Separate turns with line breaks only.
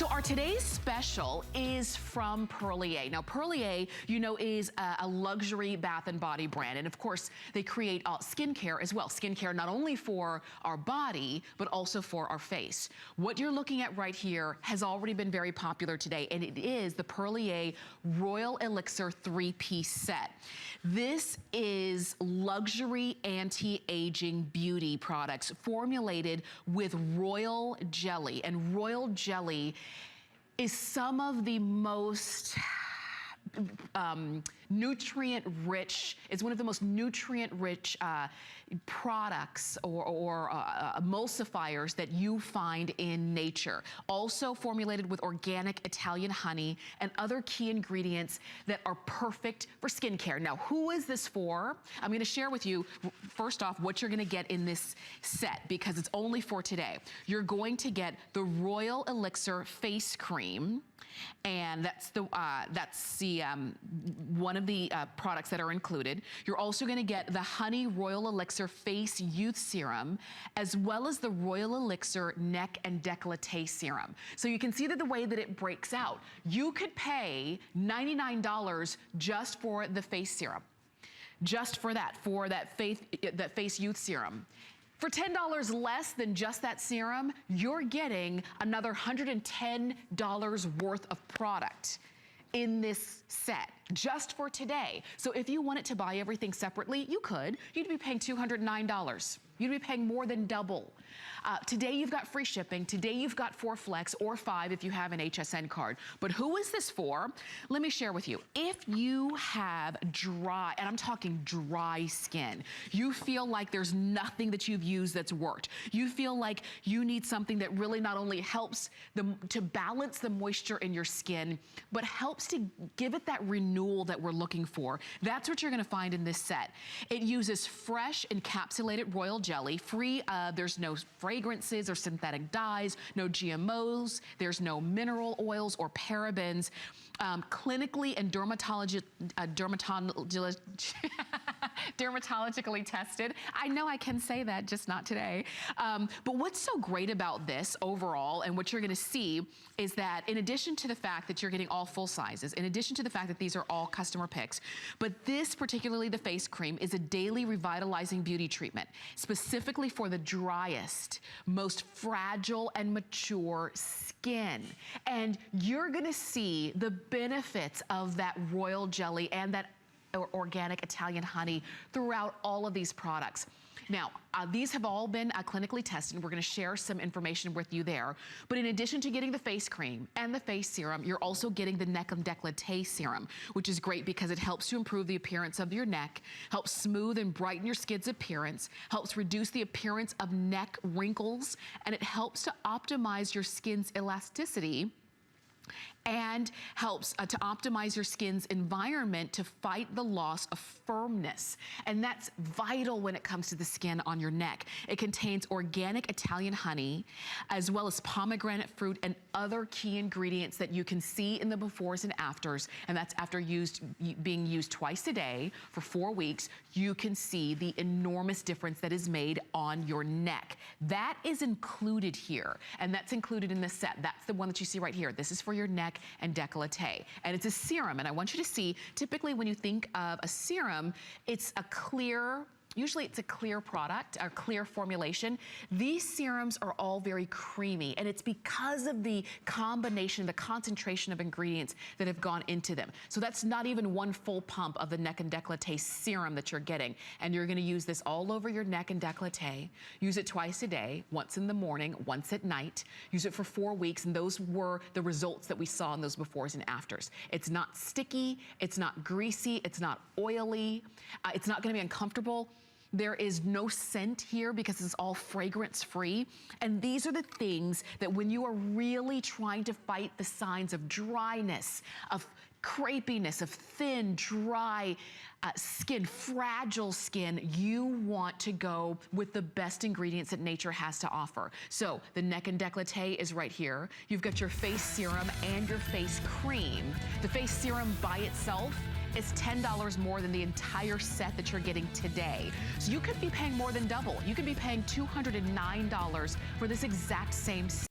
So our today's special is from Perlier. Now Perlier, you know, is a luxury bath and body brand. And of course, they create skincare as well. Skincare not only for our body, but also for our face. What you're looking at right here has already been very popular today, and it is the Perlier Royal Elixir 3-piece set. This is luxury anti-aging beauty products formulated with royal jelly. And royal jelly is some of the most nutrient-rich, it's one of the most nutrient-rich products or emulsifiers that you find in nature. Also formulated with organic Italian honey and other key ingredients that are perfect for skincare. Now, who is this for? I'm gonna share with you, first off, what you're gonna get in this set, because it's only for today. You're going to get the Royal Elixir Face Cream, and that's one of the products that are included. You're also gonna get the Honey Royal Elixir Face Youth Serum, as well as the Royal Elixir Neck and Décolleté Serum. So you can see that the way that it breaks out, you could pay $99 just for the face serum. Just for that face youth serum. For $10 less than just that serum, you're getting another $110 worth of product in this set, just for today. So if you wanted to buy everything separately, you could. You'd be paying $209. You'd be paying more than double. Today you've got free shipping. Today you've got 4 flex or 5 if you have an HSN card. But who is this for? Let me share with you. If you have dry, and I'm talking dry skin, you feel like there's nothing that you've used that's worked. You feel like you need something that really not only helps to balance the moisture in your skin, but helps to give it that renewal that we're looking for. That's what you're gonna find in this set. It uses fresh encapsulated royal jelly, free, there's no fragrances or synthetic dyes, no GMOs, there's no mineral oils or parabens, clinically and dermatologically tested. I know I can say that, just not today. But what's so great about this overall, and what you're gonna see, is that in addition to the fact that you're getting all full sizes, in addition to the fact that these are all customer picks, but this, particularly the face cream, is a daily revitalizing beauty treatment, specifically for the driest, most fragile and mature skin. And you're gonna see the benefits of that royal jelly and that organic Italian honey throughout all of these products. Now, these have all been clinically tested. We're gonna share some information with you there. But in addition to getting the face cream and the face serum, you're also getting the neck and décolleté serum, which is great because it helps to improve the appearance of your neck, helps smooth and brighten your skin's appearance, helps reduce the appearance of neck wrinkles, and it helps to optimize your skin's elasticity, and helps to optimize your skin's environment to fight the loss of firmness. And that's vital when it comes to the skin on your neck. It contains organic Italian honey, as well as pomegranate fruit and other key ingredients that you can see in the befores and afters. And that's after being used twice a day for 4 weeks. You can see the enormous difference that is made on your neck. That is included here, and that's included in this set. That's the one that you see right here. This is for your neck and décolleté. And it's a serum, and I want you to see, typically when you think of a serum, it's a clear, usually it's a clear product, or clear formulation. These serums are all very creamy, and it's because of the combination, the concentration of ingredients that have gone into them. So that's not even 1 full pump of the neck and décolleté serum that you're getting. And you're gonna use this all over your neck and décolleté. Use it twice a day, once in the morning, once at night. Use it for 4 weeks, and those were the results that we saw in those befores and afters. It's not sticky, it's not greasy, it's not oily, it's not gonna be uncomfortable. There is no scent here because it's all fragrance free. And these are the things that when you are really trying to fight the signs of dryness, of crepiness, of thin, dry skin, fragile skin, you want to go with the best ingredients that nature has to offer. So the neck and décolleté is right here. You've got your face serum and your face cream. The face serum by itself is $10 more than the entire set that you're getting today. So you could be paying more than double. You could be paying $209 for this exact same set.